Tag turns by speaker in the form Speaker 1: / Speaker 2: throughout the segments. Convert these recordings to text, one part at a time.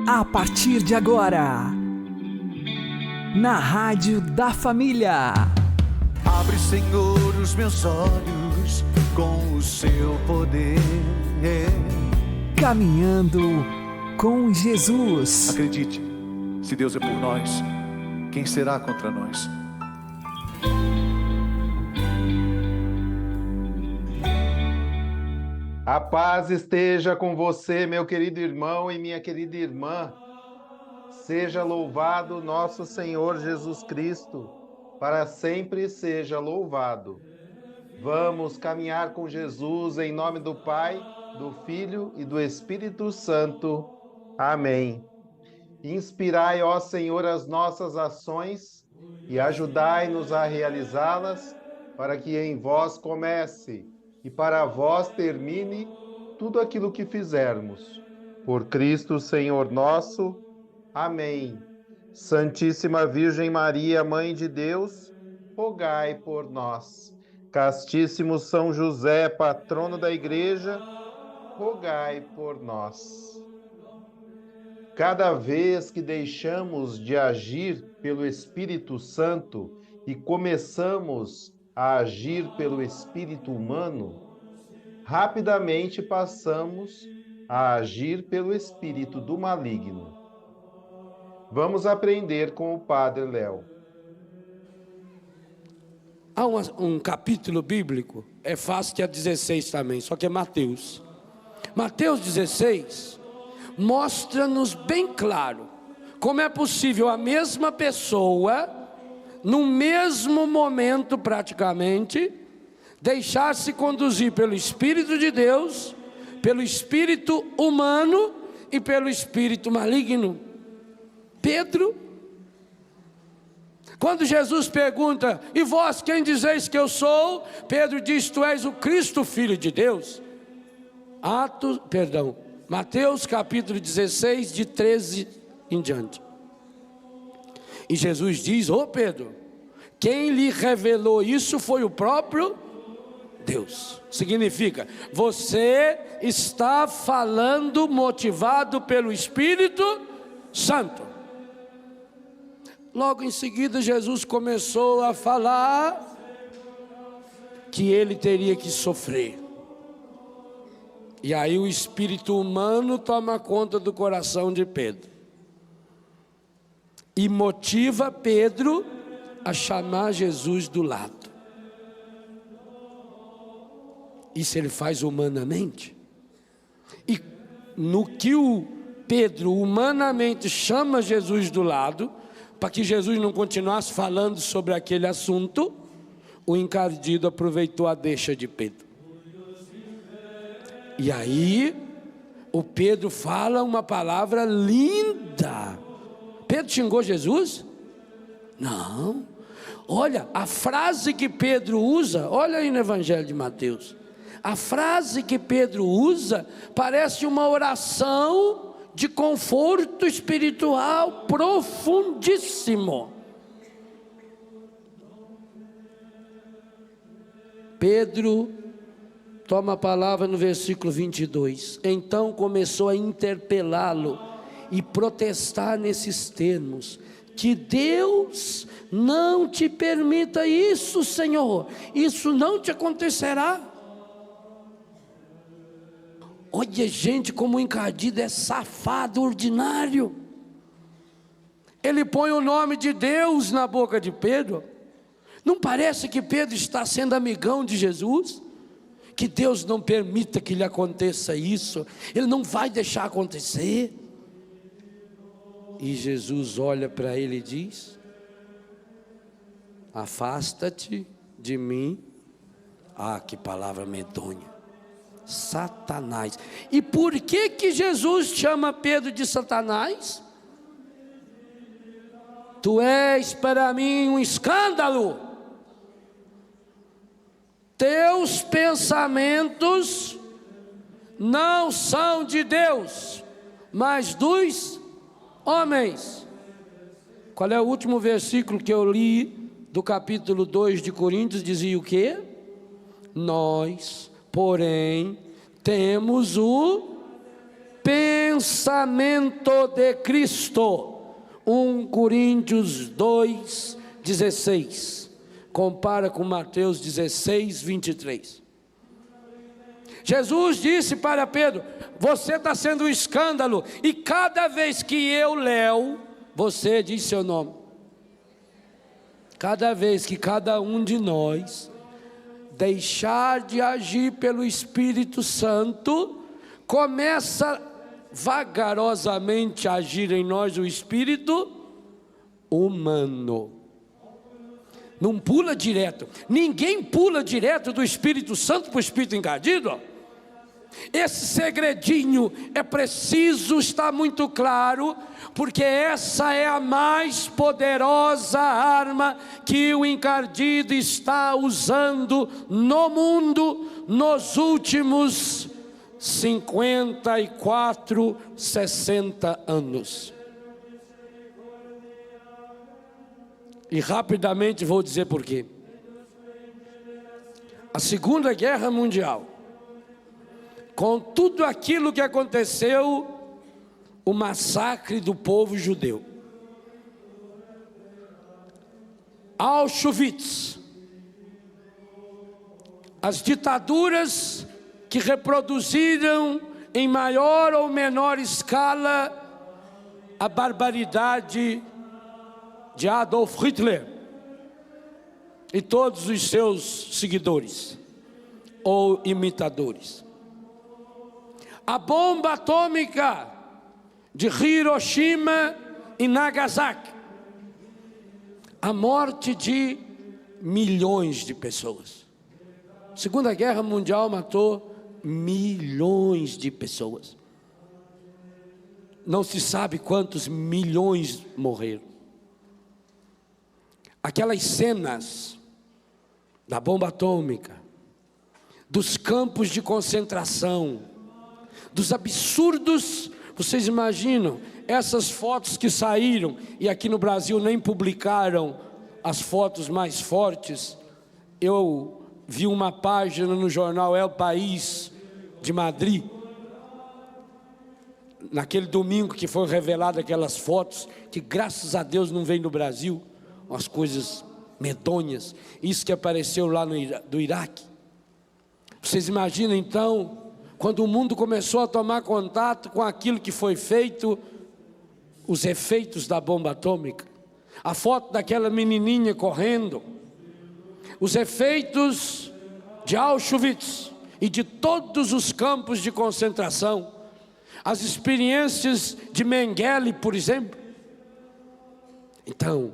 Speaker 1: A partir de agora, na Rádio da Família.
Speaker 2: Abre, Senhor, os meus olhos com o seu poder.
Speaker 1: Caminhando com Jesus.
Speaker 2: Acredite, se Deus é por nós, quem será contra nós?
Speaker 3: A paz esteja com você, meu querido irmão e minha querida irmã. Seja louvado nosso Senhor Jesus Cristo, para sempre seja louvado. Vamos caminhar com Jesus em nome do Pai, do Filho e do Espírito Santo. Amém. Inspirai, ó Senhor, as nossas ações e ajudai-nos a realizá-las, para que em vós comece e para vós termine tudo aquilo que fizermos. Por Cristo, Senhor nosso. Amém. Santíssima Virgem Maria, Mãe de Deus, rogai por nós. Castíssimo São José, patrono da Igreja, rogai por nós. Cada vez que deixamos de agir pelo Espírito Santo e começamos a agir pelo espírito humano, rapidamente passamos a agir pelo espírito do maligno. Vamos aprender com o Padre Léo.
Speaker 4: Há um capítulo bíblico, é fácil que é 16 também, só que é Mateus. Mateus 16 mostra-nos bem claro como é possível a mesma pessoa, no mesmo momento praticamente, deixar-se conduzir pelo Espírito de Deus, pelo espírito humano e pelo espírito maligno. Pedro, quando Jesus pergunta: e vós quem dizeis que eu sou? Pedro diz: tu és o Cristo, Filho de Deus. Mateus capítulo 16, de 13 em diante. E Jesus diz: ô Pedro, quem lhe revelou isso foi o próprio Deus. Significa, você está falando motivado pelo Espírito Santo. Logo em seguida, Jesus começou a falar que ele teria que sofrer. E aí o espírito humano toma conta do coração de Pedro e motiva Pedro a chamar Jesus do lado. Isso ele faz humanamente. E no que o Pedro humanamente chama Jesus do lado, para que Jesus não continuasse falando sobre aquele assunto, o encardido aproveitou a deixa de Pedro. E aí o Pedro fala uma palavra linda. Pedro xingou Jesus? Não. Olha, a frase que Pedro usa, olha aí no Evangelho de Mateus. A frase que Pedro usa parece uma oração de conforto espiritual profundíssimo. Pedro toma a palavra no versículo 22. Então começou a interpelá-lo e protestar nesses termos: que Deus não te permita isso, Senhor, isso não te acontecerá. Olha, gente, como o encardido é safado, ordinário. Ele põe o nome de Deus na boca de Pedro. Não parece que Pedro está sendo amigão de Jesus? Que Deus não permita que lhe aconteça isso, Ele não vai deixar acontecer. E Jesus olha para ele e diz: afasta-te de mim. Ah, que palavra medonha. Satanás. E por que Jesus chama Pedro de Satanás? Tu és para mim um escândalo. Teus pensamentos não são de Deus, mas dos homens. Qual é o último versículo que eu li do capítulo 2 de Coríntios? Dizia o quê? Nós, porém, temos o pensamento pensamento de Cristo. 1 Coríntios 2:16. Compara com Mateus 16:23. Jesus disse para Pedro: você está sendo um escândalo, e cada vez que eu leio, você diz seu nome. Cada vez que cada um de nós deixar de agir pelo Espírito Santo, começa vagarosamente a agir em nós o Espírito humano. Não pula direto. Ninguém pula direto do Espírito Santo para o Espírito encardido. Esse segredinho é preciso estar muito claro, porque essa é a mais poderosa arma que o encardido está usando no mundo nos últimos 54, 60 anos. E rapidamente vou dizer por quê. A Segunda Guerra Mundial, com tudo aquilo que aconteceu, o massacre do povo judeu, Auschwitz, as ditaduras que reproduziram em maior ou menor escala a barbaridade de Adolf Hitler e todos os seus seguidores ou imitadores. A bomba atômica de Hiroshima e Nagasaki, a morte de milhões de pessoas. A Segunda Guerra Mundial matou milhões de pessoas. Não se sabe quantos milhões morreram. Aquelas cenas da bomba atômica, dos campos de concentração, dos absurdos. Vocês imaginam essas fotos que saíram, e aqui no Brasil nem publicaram as fotos mais fortes. Eu vi uma página no jornal El País de Madrid, naquele domingo que foram reveladas aquelas fotos, que graças a Deus não vem no Brasil, umas coisas medonhas, isso que apareceu lá do Iraque. Vocês imaginam então, quando o mundo começou a tomar contato com aquilo que foi feito, os efeitos da bomba atômica, a foto daquela menininha correndo, os efeitos de Auschwitz e de todos os campos de concentração, as experiências de Mengele, por exemplo. Então,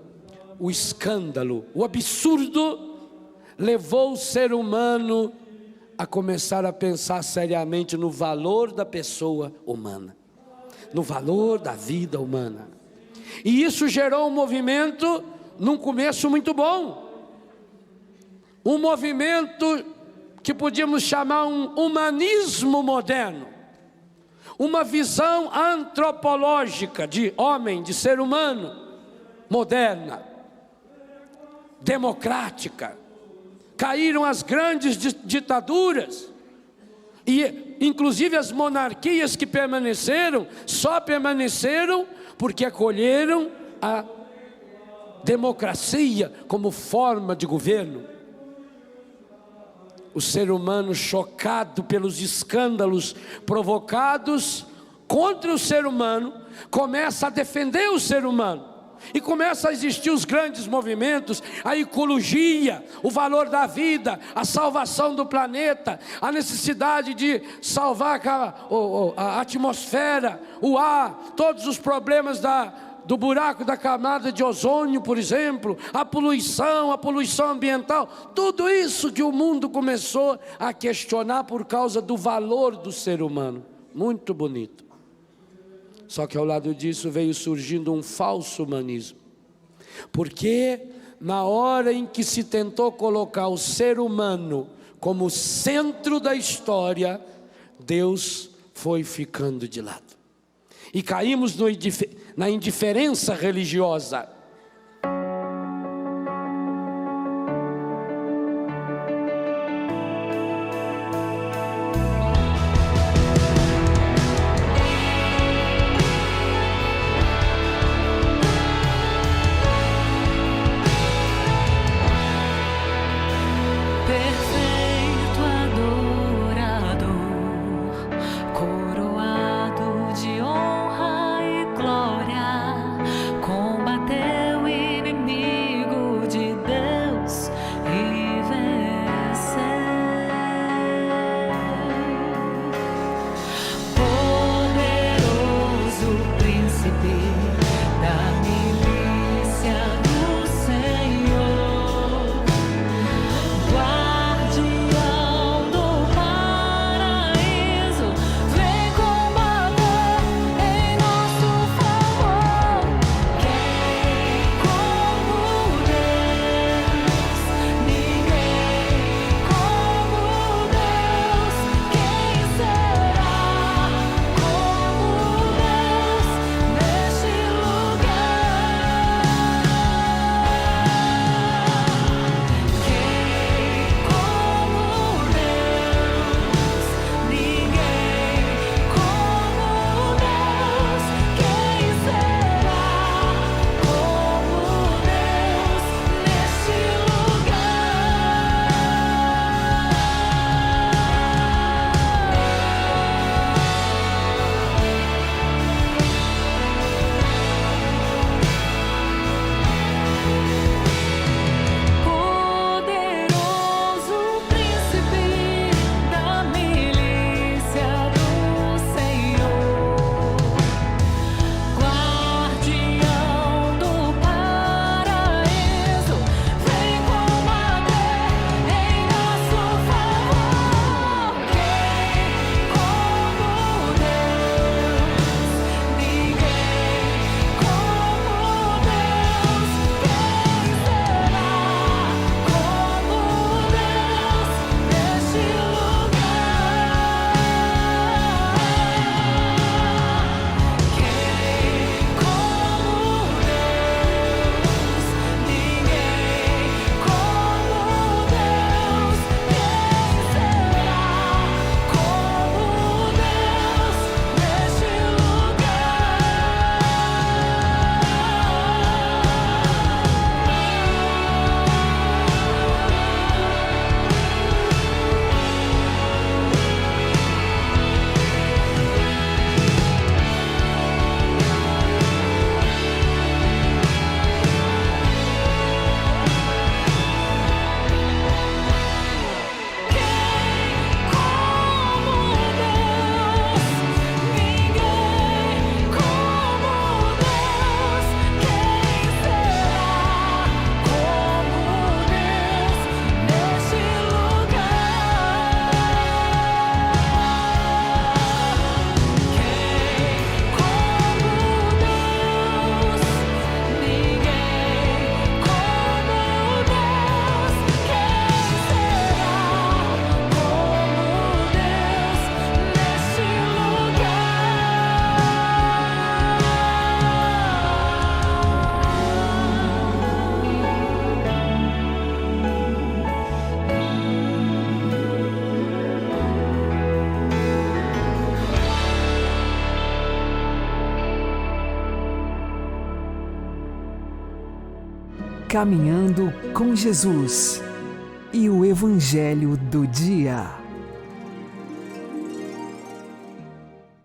Speaker 4: o escândalo, o absurdo, levou o ser humano a começar a pensar seriamente no valor da pessoa humana, no valor da vida humana. E isso gerou um movimento, num começo muito bom, um movimento que podíamos chamar um humanismo moderno, uma visão antropológica de homem, de ser humano, moderna, democrática. Caíram as grandes ditaduras, e inclusive as monarquias que permaneceram, só permaneceram porque acolheram a democracia como forma de governo. O ser humano, chocado pelos escândalos provocados contra o ser humano, começa a defender o ser humano. E começa a existir os grandes movimentos, a ecologia, o valor da vida, a salvação do planeta, a necessidade de salvar a atmosfera, o ar, todos os problemas do buraco da camada de ozônio, por exemplo, a poluição ambiental, tudo isso que o mundo começou a questionar por causa do valor do ser humano. Muito bonito. Só que ao lado disso veio surgindo um falso humanismo, porque na hora em que se tentou colocar o ser humano como centro da história, Deus foi ficando de lado, e caímos na indiferença religiosa.
Speaker 1: Caminhando com Jesus e o Evangelho do Dia.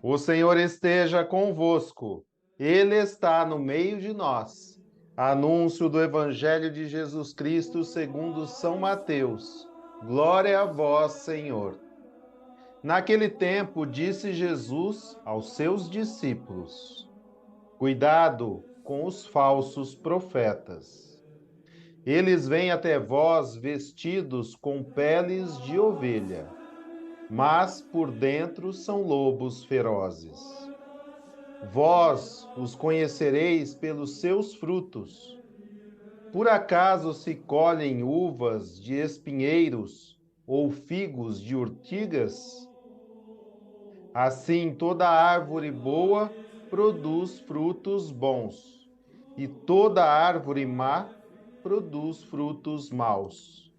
Speaker 3: O Senhor esteja convosco, Ele está no meio de nós. Anúncio do Evangelho de Jesus Cristo segundo São Mateus. Glória a vós, Senhor. Naquele tempo, disse Jesus aos seus discípulos: Cuidado com os falsos profetas. Eles vêm até vós vestidos com peles de ovelha, mas por dentro são lobos ferozes. Vós os conhecereis pelos seus frutos. Por acaso se colhem uvas de espinheiros ou figos de urtigas? Assim, toda árvore boa produz frutos bons, e toda árvore má produz frutos maus.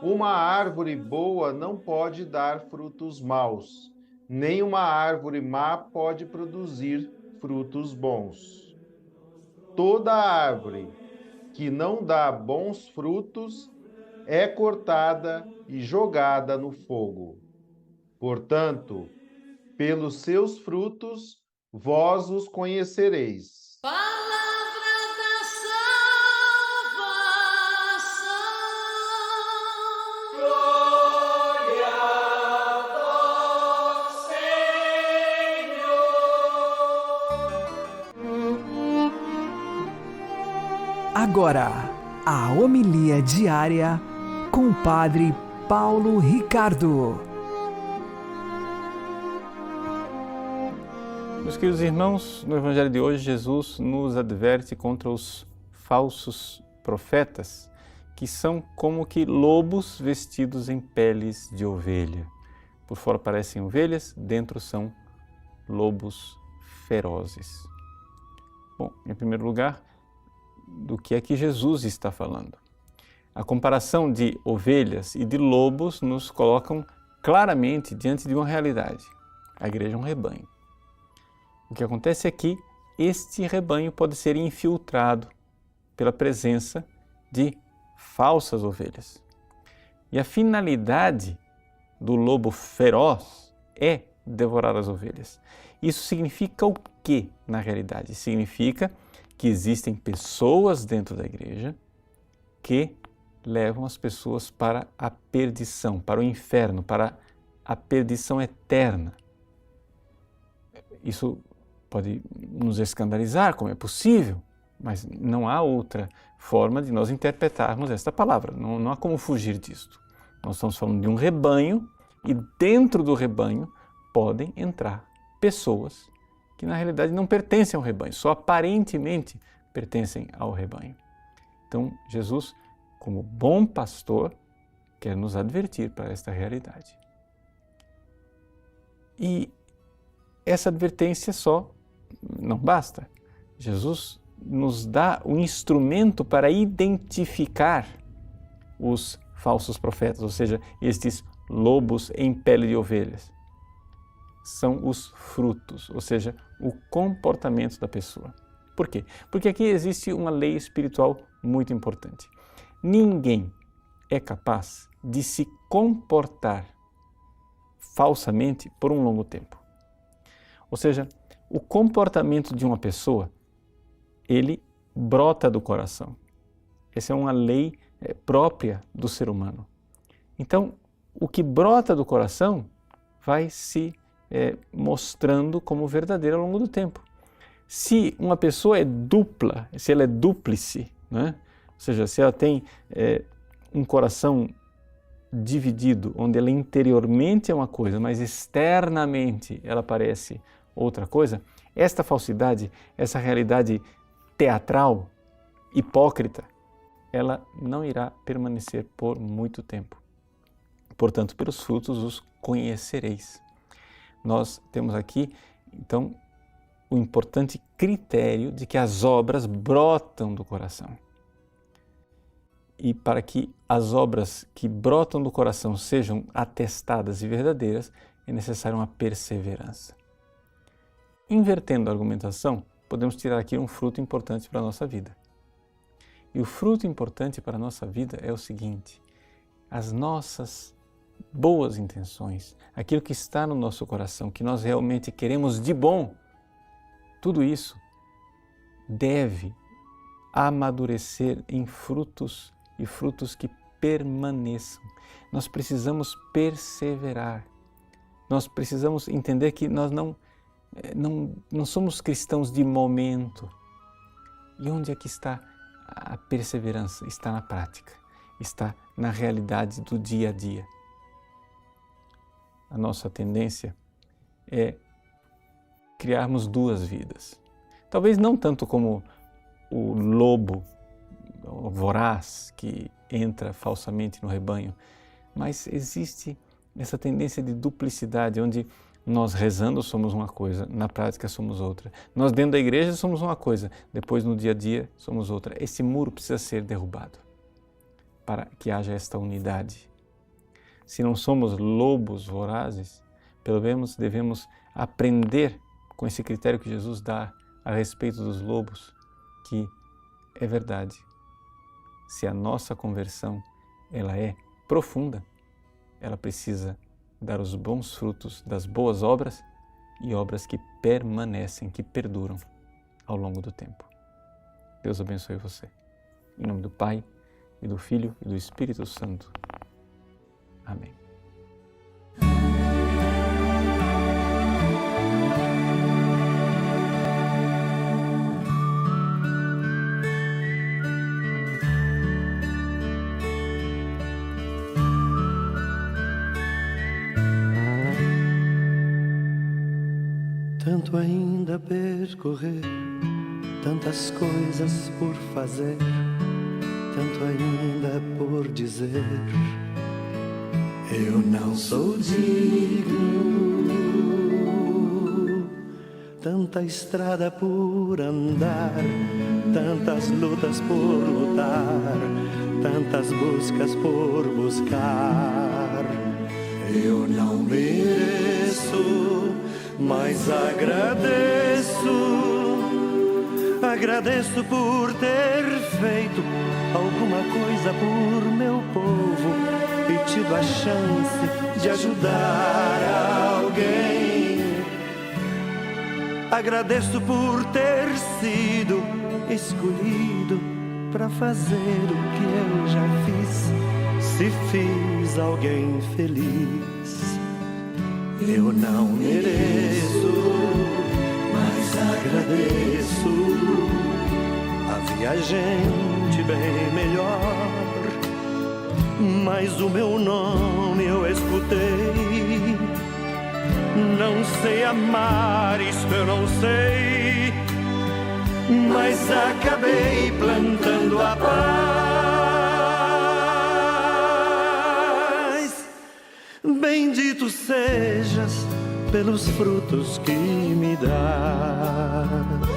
Speaker 3: Uma árvore boa não pode dar frutos maus, nem uma árvore má pode produzir frutos bons. Toda árvore que não dá bons frutos é cortada e jogada no fogo. Portanto, pelos seus frutos vós os conhecereis.
Speaker 1: Agora, a homilia diária com o Padre Paulo Ricardo.
Speaker 5: Meus queridos irmãos, no Evangelho de hoje, Jesus nos adverte contra os falsos profetas, que são como que lobos vestidos em peles de ovelha. Por fora parecem ovelhas, dentro são lobos ferozes. Bom, em primeiro lugar, do que é que Jesus está falando? A comparação de ovelhas e de lobos nos colocam claramente diante de uma realidade. A igreja é um rebanho. O que acontece é que este rebanho pode ser infiltrado pela presença de falsas ovelhas. E a finalidade do lobo feroz é devorar as ovelhas. Isso significa o quê na realidade? Significa que existem pessoas dentro da igreja que levam as pessoas para a perdição, para o inferno, para a perdição eterna. Isso pode nos escandalizar, como é possível, mas não há outra forma de nós interpretarmos esta palavra, não há como fugir disto. Nós estamos falando de um rebanho e dentro do rebanho podem entrar pessoas que na realidade não pertencem ao rebanho, só aparentemente pertencem ao rebanho. Então, Jesus, como bom pastor, quer nos advertir para esta realidade. E essa advertência só não basta. Jesus nos dá o instrumento para identificar os falsos profetas, ou seja, estes lobos em pele de ovelhas. São os frutos, ou seja, o comportamento da pessoa. Por quê? Porque aqui existe uma lei espiritual muito importante. Ninguém é capaz de se comportar falsamente por um longo tempo. Ou seja, o comportamento de uma pessoa, ele brota do coração. Essa é uma lei própria do ser humano. Então, o que brota do coração vai se mostrando como verdadeiro ao longo do tempo. Se uma pessoa é dupla, se ela é dúplice, né? Ou seja, se ela tem um coração dividido, onde ela interiormente é uma coisa, mas externamente ela parece outra coisa, esta falsidade, essa realidade teatral, hipócrita, ela não irá permanecer por muito tempo. Portanto, pelos frutos os conhecereis. Nós temos aqui, então, o importante critério de que as obras brotam do coração. E para que as obras que brotam do coração sejam atestadas e verdadeiras, é necessária uma perseverança. Invertendo a argumentação, podemos tirar aqui um fruto importante para a nossa vida. E o fruto importante para a nossa vida é o seguinte: as nossas boas intenções, aquilo que está no nosso coração, que nós realmente queremos de bom, tudo isso deve amadurecer em frutos e frutos que permaneçam. Nós precisamos perseverar. Nós precisamos entender que nós não somos cristãos de momento. E onde é que está a perseverança? Está na prática, está na realidade do dia a dia. A nossa tendência é criarmos duas vidas. Talvez não tanto como o lobo voraz que entra falsamente no rebanho, mas existe essa tendência de duplicidade, onde nós rezando somos uma coisa, na prática somos outra. Nós dentro da igreja somos uma coisa, depois no dia a dia somos outra. Esse muro precisa ser derrubado para que haja esta unidade. Se não somos lobos vorazes, pelo menos devemos aprender com esse critério que Jesus dá a respeito dos lobos, que é verdade. Se a nossa conversão ela é profunda, ela precisa dar os bons frutos das boas obras e obras que permanecem, que perduram ao longo do tempo. Deus abençoe você. Em nome do Pai, e do Filho e do Espírito Santo. Amém.
Speaker 6: Tanto ainda a percorrer, tantas coisas por fazer, tanto ainda por dizer. Eu não sou digno. Tanta estrada por andar, tantas lutas por lutar, tantas buscas por buscar. Eu não mereço, mas agradeço por ter feito alguma coisa por meu povo e tido a chance de ajudar alguém. Agradeço por ter sido escolhido para fazer o que eu já fiz, se fiz alguém feliz. Eu não mereço, mas agradeço. Havia gente bem melhor, mas o meu nome eu escutei. Não sei amar, isto eu não sei, mas acabei plantando a paz. Bendito sejas pelos frutos que me dás.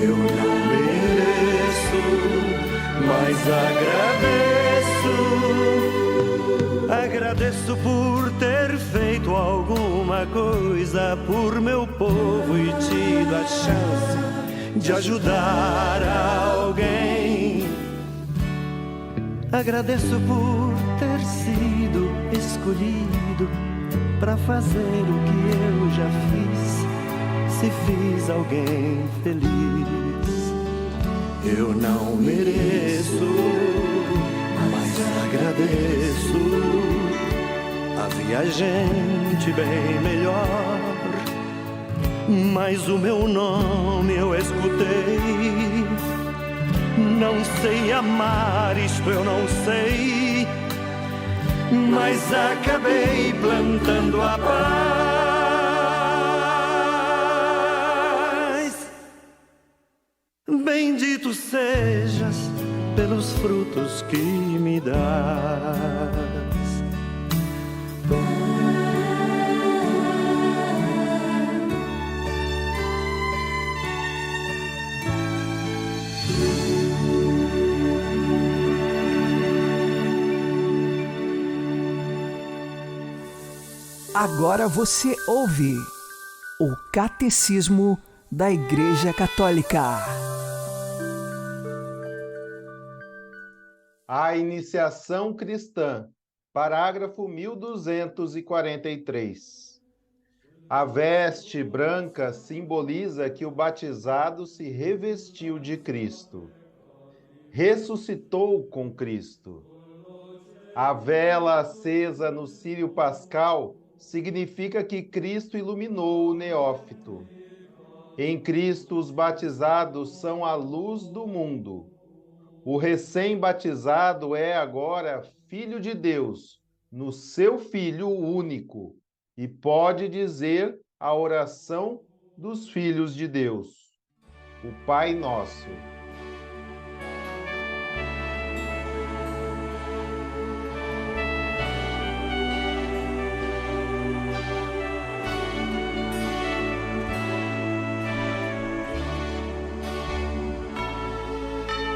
Speaker 6: Eu não mereço, mas agradeço por ter feito alguma coisa por meu povo e tido a chance de ajudar alguém. Agradeço por ter sido escolhido para fazer o que eu já fiz, se fiz alguém feliz. Eu não mereço, mas agradeço. Havia gente bem melhor, mas o meu nome eu escutei. Não sei amar, isto eu não sei, mas acabei plantando a paz. Bendito sejas pelos frutos que me dás.
Speaker 1: Agora você ouve o Catecismo da Igreja Católica.
Speaker 3: A iniciação cristã, parágrafo 1243. A veste branca simboliza que o batizado se revestiu de Cristo. Ressuscitou com Cristo. A vela acesa no círio pascal significa que Cristo iluminou o neófito. Em Cristo, os batizados são a luz do mundo. O recém-batizado é agora filho de Deus, no seu Filho único, e pode dizer a oração dos filhos de Deus, o Pai Nosso.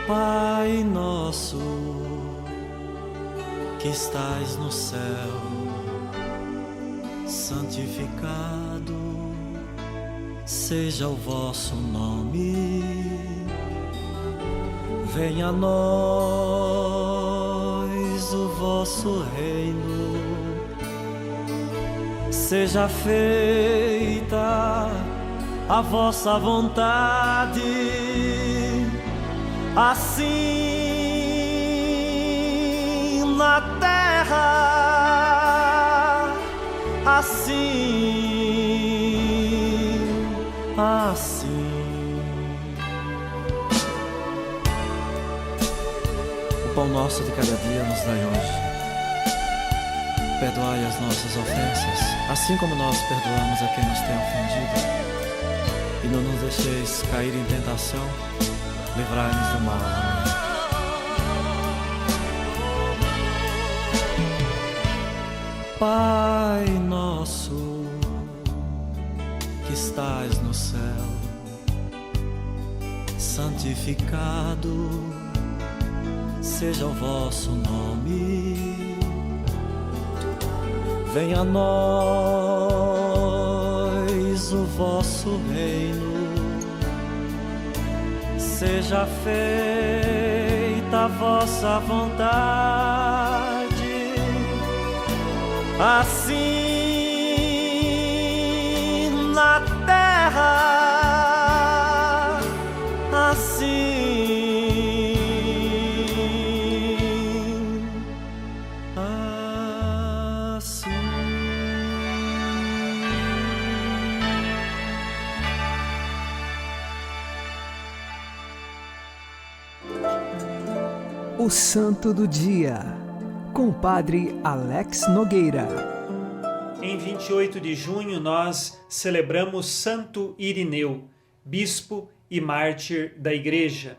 Speaker 6: Pai nosso, que estais no céu, santificado seja o vosso nome. Venha a nós o vosso reino. Seja feita a vossa vontade, assim na terra, assim. O pão nosso de cada dia nos dai hoje. Perdoai as nossas ofensas, assim como nós perdoamos a quem nos tem ofendido. E não nos deixeis cair em tentação, livrai-nos do mal. Amém. Pai nosso, que estais no céu, santificado seja o vosso nome. Venha a nós o vosso reino. Seja feita a vossa vontade, assim na terra, assim.
Speaker 1: O Santo do Dia, com o Padre Alex Nogueira.
Speaker 7: Em 28 de junho nós celebramos Santo Irineu, bispo e mártir da Igreja.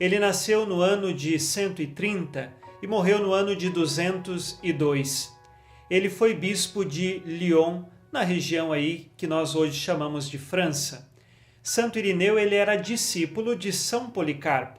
Speaker 7: Ele nasceu no ano de 130 e morreu no ano de 202. Ele foi bispo de Lyon, na região aí que nós hoje chamamos de França. Santo Irineu ele era discípulo de São Policarpo.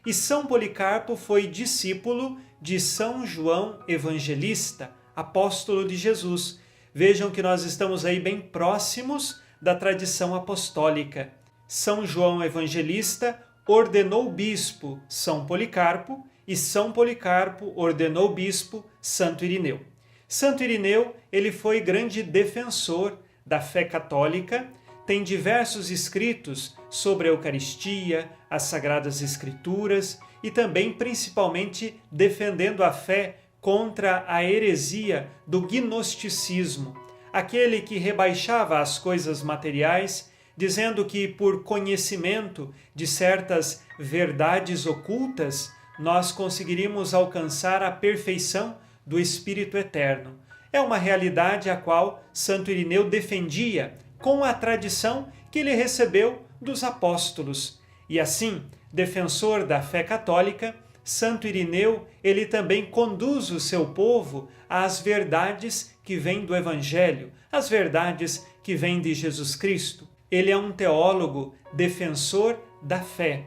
Speaker 7: E São Policarpo foi discípulo de São João Evangelista, apóstolo de Jesus. Vejam que nós estamos aí bem próximos da tradição apostólica. São João Evangelista ordenou bispo São Policarpo e São Policarpo ordenou bispo Santo Irineu. Santo Irineu ele foi grande defensor da fé católica, tem diversos escritos sobre a Eucaristia, as Sagradas Escrituras e também, principalmente, defendendo a fé contra a heresia do gnosticismo, aquele que rebaixava as coisas materiais, dizendo que por conhecimento de certas verdades ocultas, nós conseguiríamos alcançar a perfeição do Espírito Eterno. É uma realidade a qual Santo Irineu defendia com a tradição que ele recebeu dos apóstolos. E assim, defensor da fé católica, Santo Irineu, ele também conduz o seu povo às verdades que vêm do Evangelho, às verdades que vêm de Jesus Cristo. Ele é um teólogo defensor da fé.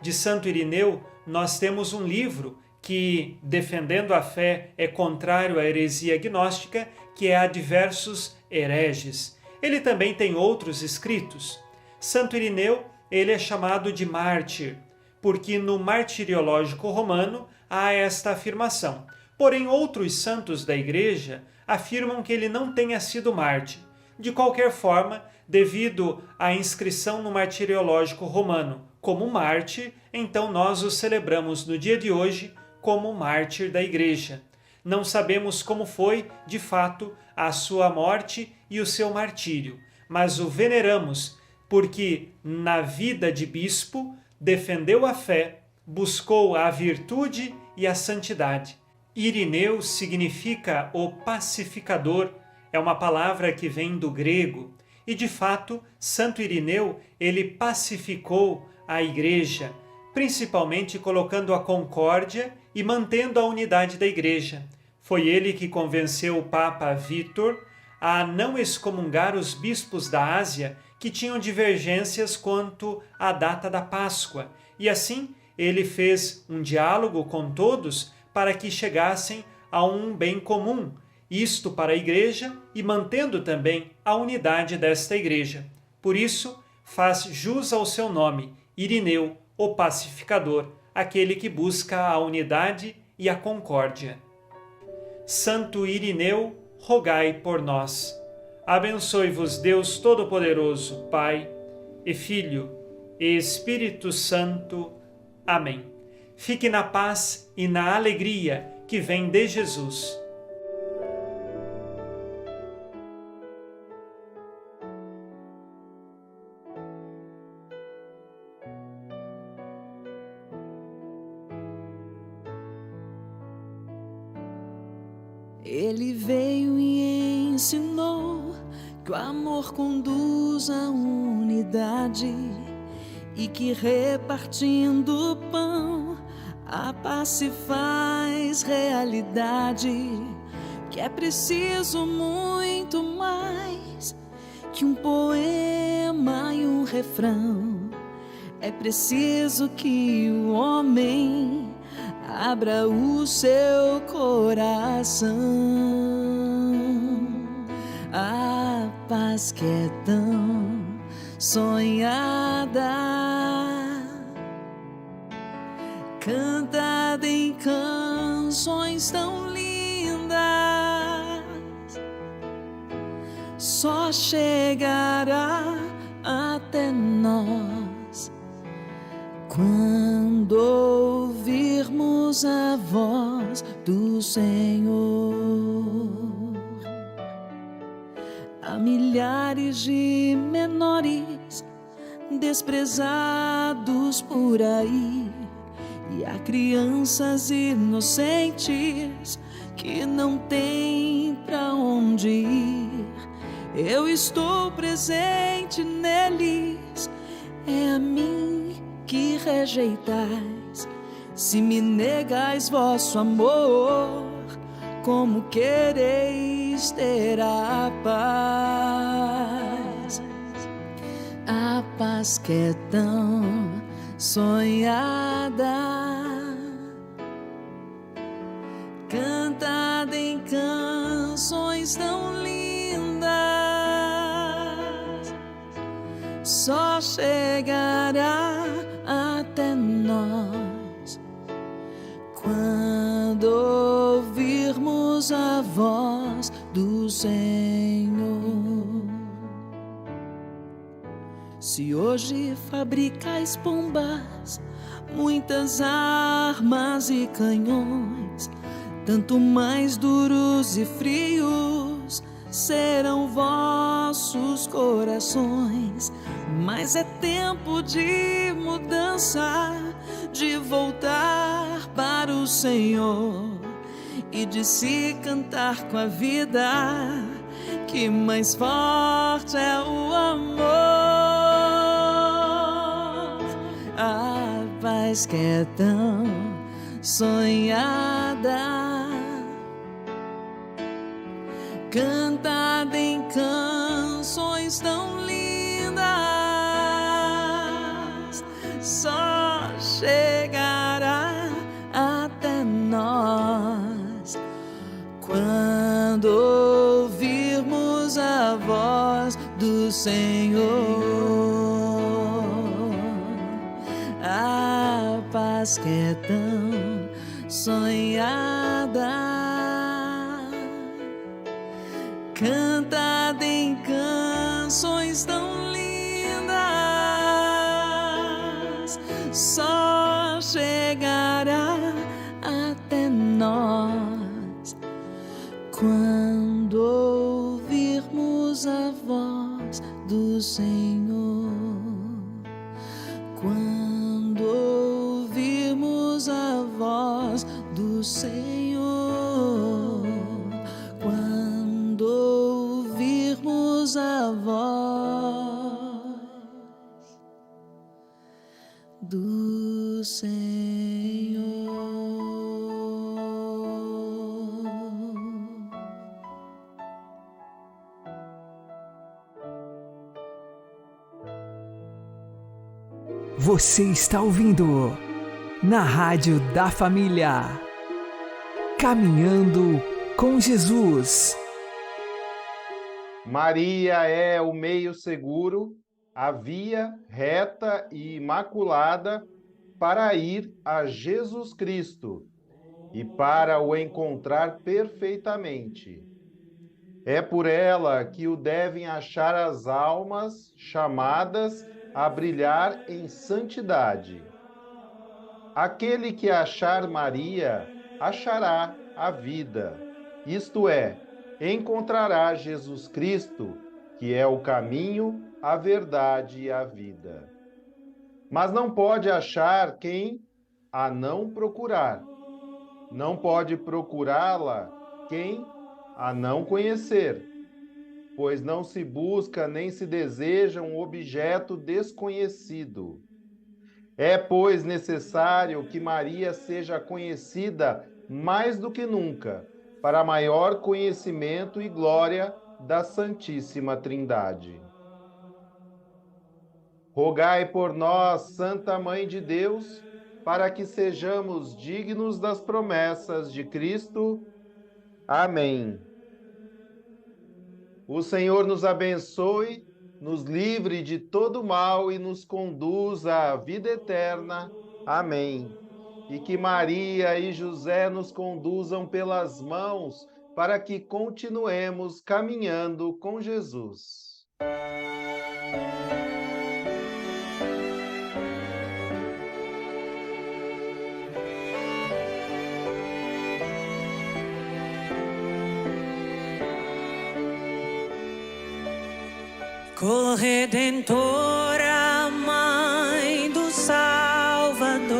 Speaker 7: De Santo Irineu, nós temos um livro que, defendendo a fé, é contrário à heresia gnóstica, que é Ad Diversos Hereges. Ele também tem outros escritos. Santo Irineu, ele é chamado de mártir, porque no martiriológico romano há esta afirmação. Porém, outros santos da Igreja afirmam que ele não tenha sido mártir. De qualquer forma, devido à inscrição no martiriológico romano como mártir, então nós o celebramos no dia de hoje como mártir da Igreja. Não sabemos como foi, de fato, a sua morte e o seu martírio, mas o veneramos porque, na vida de bispo, defendeu a fé, buscou a virtude e a santidade. Irineu significa o pacificador, é uma palavra que vem do grego, e de fato, Santo Irineu, ele pacificou a Igreja, principalmente colocando a concórdia e mantendo a unidade da Igreja. Foi ele que convenceu o Papa Vítor a não excomungar os bispos da Ásia que tinham divergências quanto à data da Páscoa, e assim ele fez um diálogo com todos para que chegassem a um bem comum, isto para a Igreja e mantendo também a unidade desta Igreja. Por isso, faz jus ao seu nome, Irineu, o pacificador, aquele que busca a unidade e a concórdia. Santo Irineu, rogai por nós. Abençoe-vos Deus Todo-Poderoso, Pai e Filho e Espírito Santo. Amém. Fique na paz e na alegria que vem de Jesus.
Speaker 8: Ele veio e ensinou que o amor conduz à unidade e que repartindo o pão a paz se faz realidade, que é preciso muito mais que um poema e um refrão. É preciso que o homem abra o seu coração. A paz que é tão sonhada, cantada em canções tão lindas, só chegará até nós quando ouvirmos a voz do Senhor. Há milhares de menores desprezados por aí, e há crianças inocentes que não têm pra onde ir. Eu estou presente neles, é a mim que rejeitais. Se me negais vosso amor, como quereis ter a paz? A paz que é tão sonhada, cantada em canções tão lindas, só chegará até nós quando ouvirmos a voz do Senhor. Se hoje fabricais bombas, muitas armas e canhões, tanto mais duros e frios serão vossos corações. Mas é tempo de mudança, de voltar para o Senhor e de se cantar com a vida, que mais forte é o amor. A paz que é tão sonhada, cantada em canções tão lindas, só chegará até nós quando ouvirmos a voz do Senhor. A paz que é tão sonhada, cantada em canções tão lindas, só chegará até nós quando ouvirmos a voz do Senhor. Quando ouvirmos a voz do Senhor, quando ouvirmos a voz do Senhor.
Speaker 1: Você está ouvindo na Rádio da Família, Caminhando com Jesus.
Speaker 3: Maria é o meio seguro, a via reta e imaculada para ir a Jesus Cristo e para o encontrar perfeitamente. É por ela que o devem achar as almas chamadas a brilhar em santidade. Aquele que achar Maria, achará a vida, isto é, encontrará Jesus Cristo, que é o caminho, a verdade e a vida. Mas não pode achar quem a não procurar. Não pode procurá-la quem a não conhecer, pois não se busca nem se deseja um objeto desconhecido. É, pois, necessário que Maria seja conhecida mais do que nunca, para maior conhecimento e glória da Santíssima Trindade. Rogai por nós, Santa Mãe de Deus, para que sejamos dignos das promessas de Cristo. Amém. O Senhor nos abençoe, nos livre de todo mal e nos conduza à vida eterna. Amém. E que Maria e José nos conduzam pelas mãos para que continuemos caminhando com Jesus.
Speaker 8: Corredentora, Mãe do Salvador,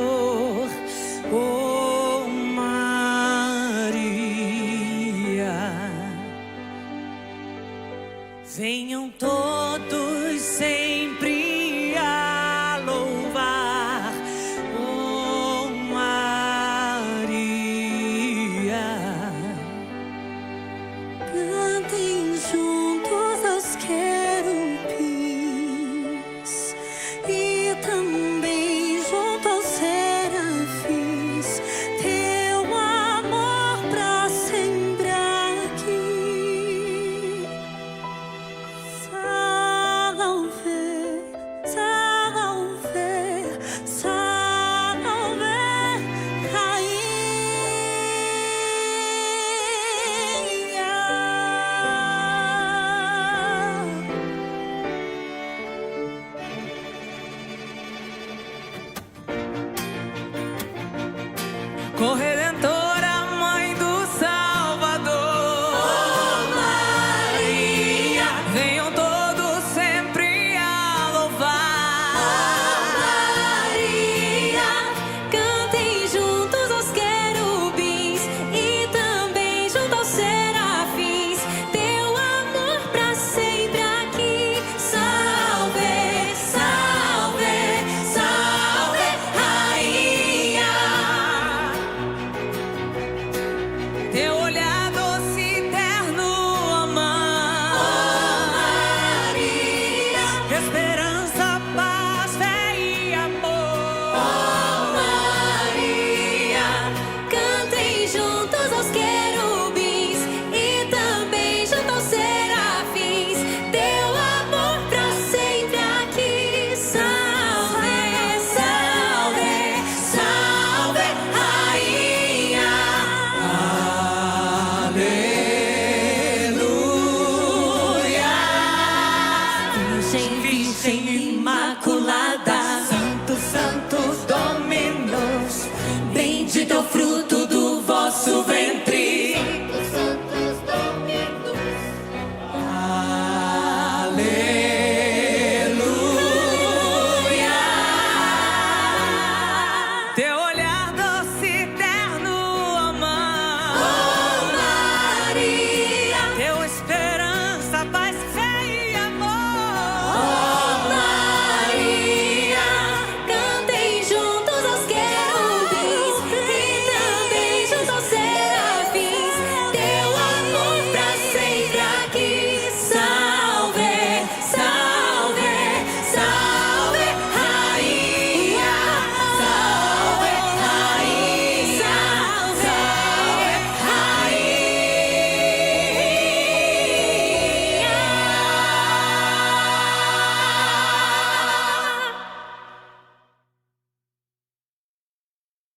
Speaker 8: oh Maria, venham todos sempre a louvar, oh Maria, cantem juntos aos querubins e também junto aos serafins, teu amor pra sempre aqui. Salve, salve, salve, Rainha. Corredentor